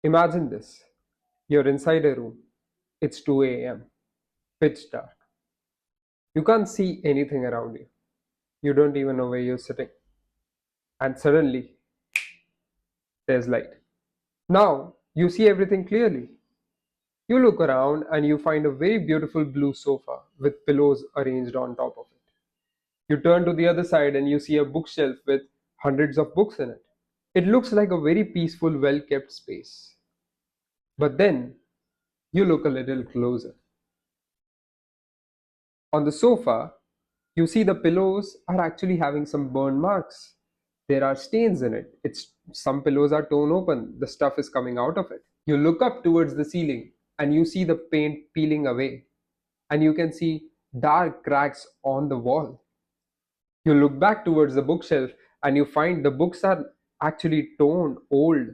Imagine this. You're inside a room. It's 2 a.m., pitch dark. You can't see anything around you. You don't even know where you're sitting. And suddenly, there's light. Now, you see everything clearly. You look around and you find a very beautiful blue sofa with pillows arranged on top of it. You turn to the other side and you see a bookshelf with hundreds of books in it. It looks like a very peaceful, well kept space. But then you look a little closer. On the sofa, you see the pillows are actually having some burn marks. There are stains in it. It's some pillows are torn open. The stuff is coming out of it. You look up towards the ceiling and you see the paint peeling away and you can see dark cracks on the wall. You look back towards the bookshelf and you find the books are actually torn, old,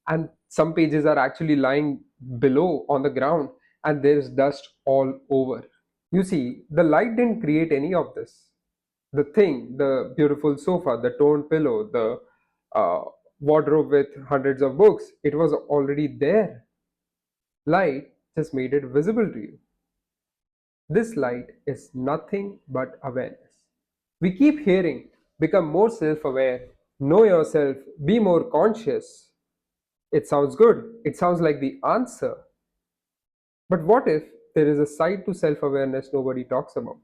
and some pages are actually lying below on the ground and there's dust all over. You see, the light didn't create any of this. The thing, the beautiful sofa, the torn pillow, the uh, wardrobe with hundreds of books, it was already there. Light just made it visible to you. This light is nothing but awareness. We keep hearing, become more self aware, know yourself, be more conscious. It sounds good. It sounds like the answer. But what if there is a side to self awareness nobody talks about?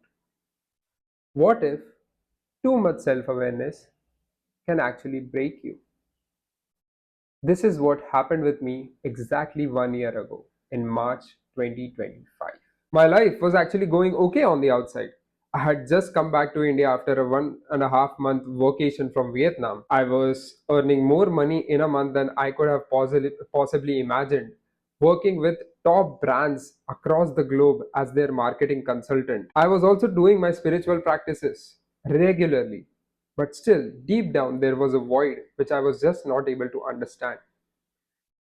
What if too much self awareness can actually break you? This is what happened with me exactly 1 year ago in March 2025. My life was actually going okay on the outside. I had just come back to India after a 1.5 month vacation from Vietnam. I was earning more money in a month than I could have possibly imagined, working with top brands across the globe as their marketing consultant. I was also doing my spiritual practices regularly, but still, deep down, there was a void which I was just not able to understand.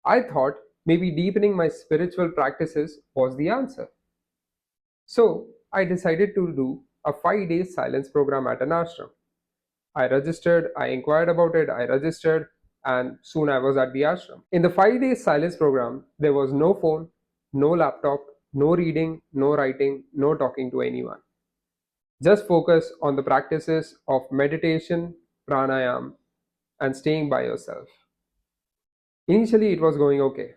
I thought maybe deepening my spiritual practices was the answer. So I decided to do a 5 day silence program at an ashram. I registered, I inquired about it, I registered, and soon I was at the ashram. In the 5 day silence program, there was no phone, no laptop, no reading, no writing, no talking to anyone. Just focus on the practices of meditation, pranayam, and staying by yourself. Initially, it was going okay,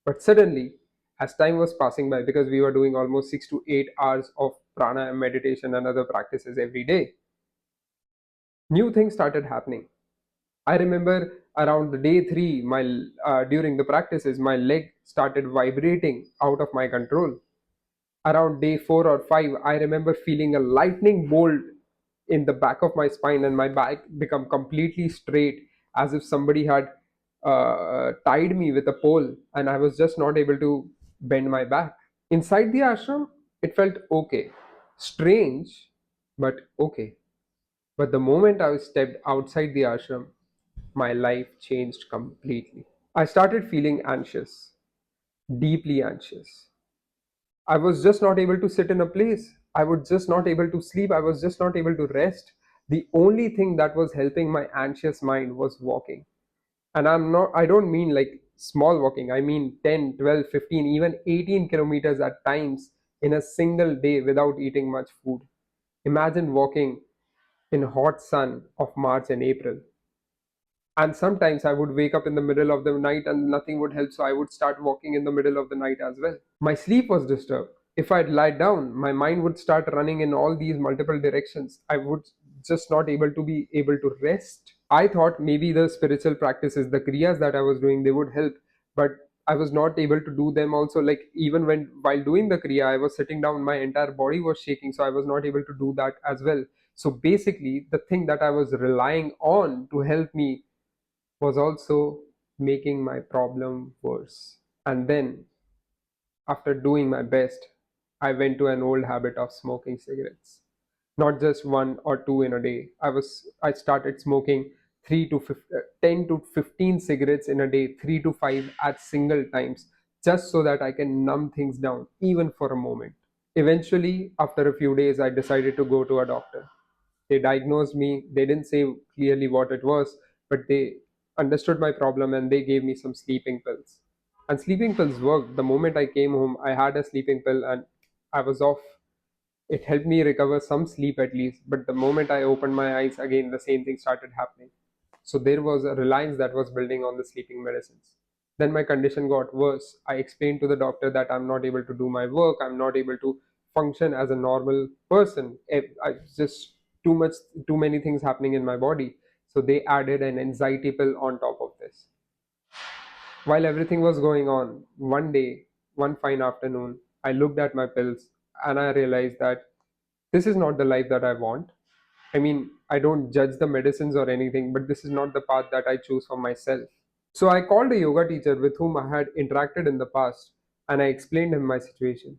but suddenly, as time was passing by, because we were doing almost 6 to 8 hours of pranayam meditation and other practices every day, new things started happening. I remember around the day three, my during the practices, my leg started vibrating out of my control. Around day 4 or 5, I remember feeling a lightning bolt in the back of my spine, and my back become completely straight, as if somebody had tied me with a pole, and I was just not able to bend my back. Inside the ashram, it felt okay, strange, but okay. But the moment I stepped outside the ashram, my life changed completely. I started feeling anxious, deeply anxious. I was just not able to sit in a place. I was just not able to sleep. I was just not able to rest. The only thing that was helping my anxious mind was walking. And I don't mean like small walking. I mean 10, 12, 15, even 18 kilometers at times in a single day without eating much food. Imagine walking in hot sun of March and April. And sometimes I would wake up in the middle of the night and nothing would help, so I would start walking in the middle of the night as well. My sleep was disturbed. If I'd lie down, my mind would start running in all these multiple directions. I would just not able to be able to rest. I thought maybe the spiritual practices, the kriyas that I was doing, they would help, but I was not able to do them also. Like even when while doing the kriya, I was sitting down, my entire body was shaking, so I was not able to do that as well. So basically, the thing that I was relying on to help me was also making my problem worse. And then, after doing my best, I went to an old habit of smoking cigarettes. Not just one or two in a day. I started smoking 10 to 15 cigarettes in a day, 3 to 5 at single times, just so that I can numb things down even for a moment. Eventually, after a few days, I decided to go to a doctor. They diagnosed me. They didn't say clearly what it was, but they understood my problem and they gave me some sleeping pills. And sleeping pills worked. The moment I came home, I had a sleeping pill and I was off. It helped me recover some sleep at least, but the moment I opened my eyes again, the same thing started happening. So there was a reliance that was building on the sleeping medicines. Then my condition got worse. I explained to the doctor that I'm not able to do my work, I'm not able to function as a normal person. I just too much, too many things happening in my body. So they added an anxiety pill on top of this. While everything was going on, one day, one fine afternoon, I looked at my pills and I realized that this is not the life that I want. I mean, I don't judge the medicines or anything, but this is not the path that I choose for myself. So I called a yoga teacher with whom I had interacted in the past and I explained him my situation.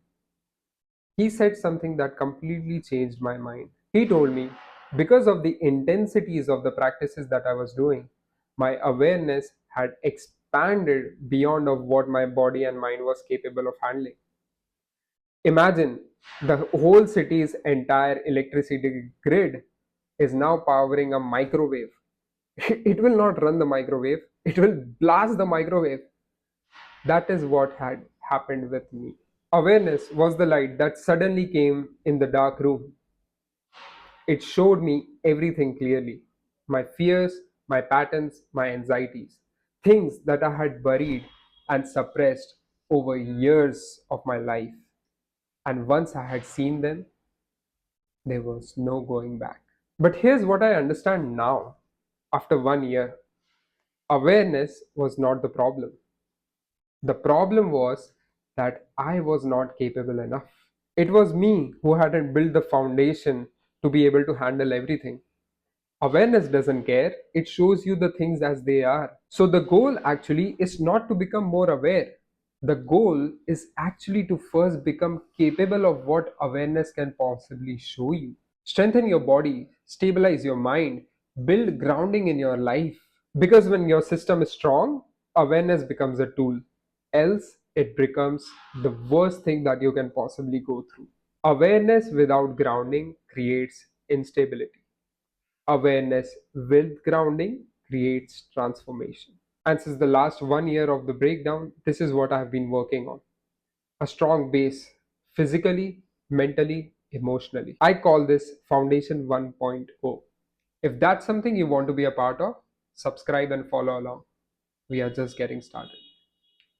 He said something that completely changed my mind. He told me because of the intensities of the practices that I was doing, my awareness had expanded beyond of what my body and mind was capable of handling. Imagine the whole city's entire electricity grid is now powering a microwave. It will not run the microwave, it will blast the microwave. That is what had happened with me. Awareness was the light that suddenly came in the dark room. It showed me everything clearly, my fears, my patterns, my anxieties, things that I had buried and suppressed over years of my life. And once I had seen them, there was no going back. But here's what I understand now. After 1 year, awareness was not the problem. The problem was that I was not capable enough. It was me who hadn't built the foundation to be able to handle everything. Awareness doesn't care, it shows you the things as they are. So the goal actually is not to become more aware. The goal is actually to first become capable of what awareness can possibly show you. Strengthen your body, stabilize your mind, build grounding in your life. Because when your system is strong, awareness becomes a tool. Else, it becomes the worst thing that you can possibly go through. Awareness without grounding creates instability. Awareness with grounding creates transformation. And since the last 1 year of the breakdown, this is what I have been working on: a strong base, physically, mentally, emotionally. I call this Foundation 1.0. If that's something you want to be a part of, subscribe and follow along. We are just getting started.